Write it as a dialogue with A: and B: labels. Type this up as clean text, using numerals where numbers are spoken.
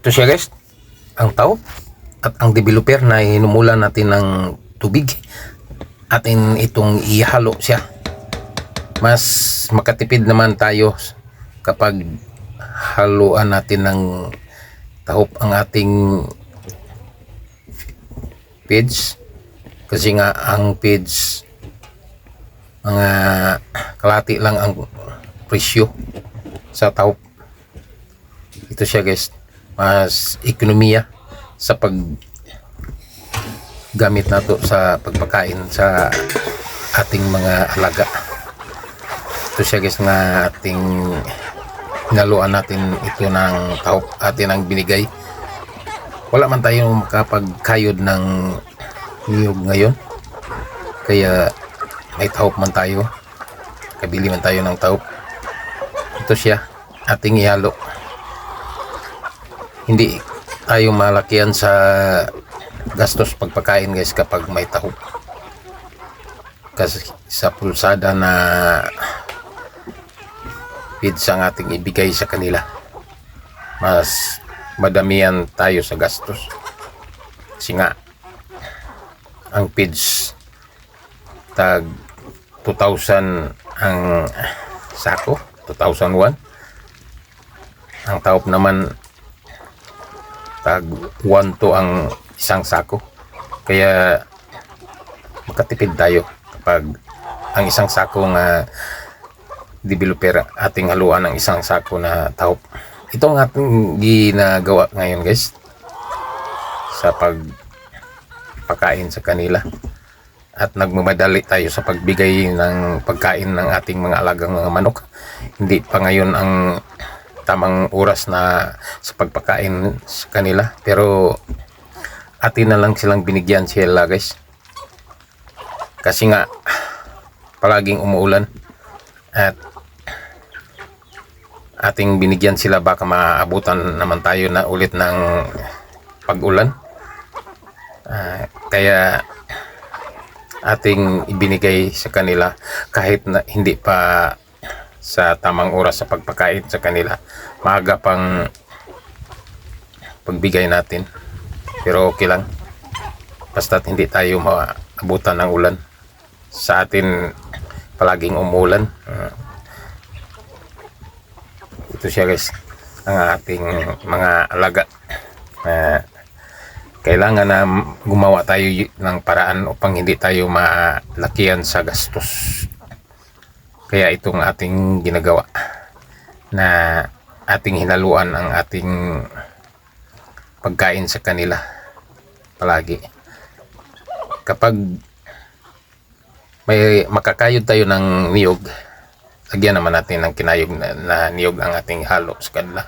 A: Ito siya guys, ang tao at ang developer na hinumulan natin ng tubig. Atin itong ihalo siya. Mas makatipid naman tayo kapag haluan natin ng tahop ang ating feeds. Kasi nga ang feeds mga kalahati lang ang presyo sa tahop. Ito siya guys, mas ekonomiya sa paggamit nato sa pagpakain sa ating mga alaga. Ito siya guys nga ating hinaluan natin ito ng tahop atin ang binigay. Wala man tayo makapagkayod ng niyog ngayon, kaya may tahop man tayo, kabili man tayo ng tahop. Ito siya ating ihalo. Hindi tayo malakihan sa gastos pagpakain guys kapag may tahop, kasi sa pulsada na feeds ang ating ibigay sa kanila, mas madamihan tayo sa gastos. Kasi nga ang feeds tag 2,000 ang sako, 2001. Ang tahop naman tag 1 to ang isang sako, kaya makatipid tayo kapag ang isang sako nga developer ating haluan ng isang sako na tahop. Ito ang ating ginagawa ngayon guys sa pagpakain sa kanila, at nagmamadali tayo sa pagbigay ng pagkain ng ating mga alagang mga manok. Hindi pa ngayon ang tamang oras na sa pagpakain sa kanila, pero atin na lang silang binigyan sila guys, kasi nga palaging umuulan at ating binigyan sila, baka maabutan naman tayo na ulit ng pag-ulan. Kaya ating ibinigay sa kanila kahit na hindi pa sa tamang oras sa pagpakain sa kanila. Maaga pang pagbigay natin, pero okay lang basta't hindi tayo maabutan ng ulan. Sa atin palaging umulan. Ito siya guys, ang ating mga alaga. Kailangan na gumawa tayo ng paraan upang hindi tayo malakihan sa gastos. Kaya itong ating ginagawa na ating hinaluan ang ating pagkain sa kanila palagi. Kapag may makakayod tayo ng niyog, lagyan naman natin ng kinayog na niyog ang ating halo sa kanila.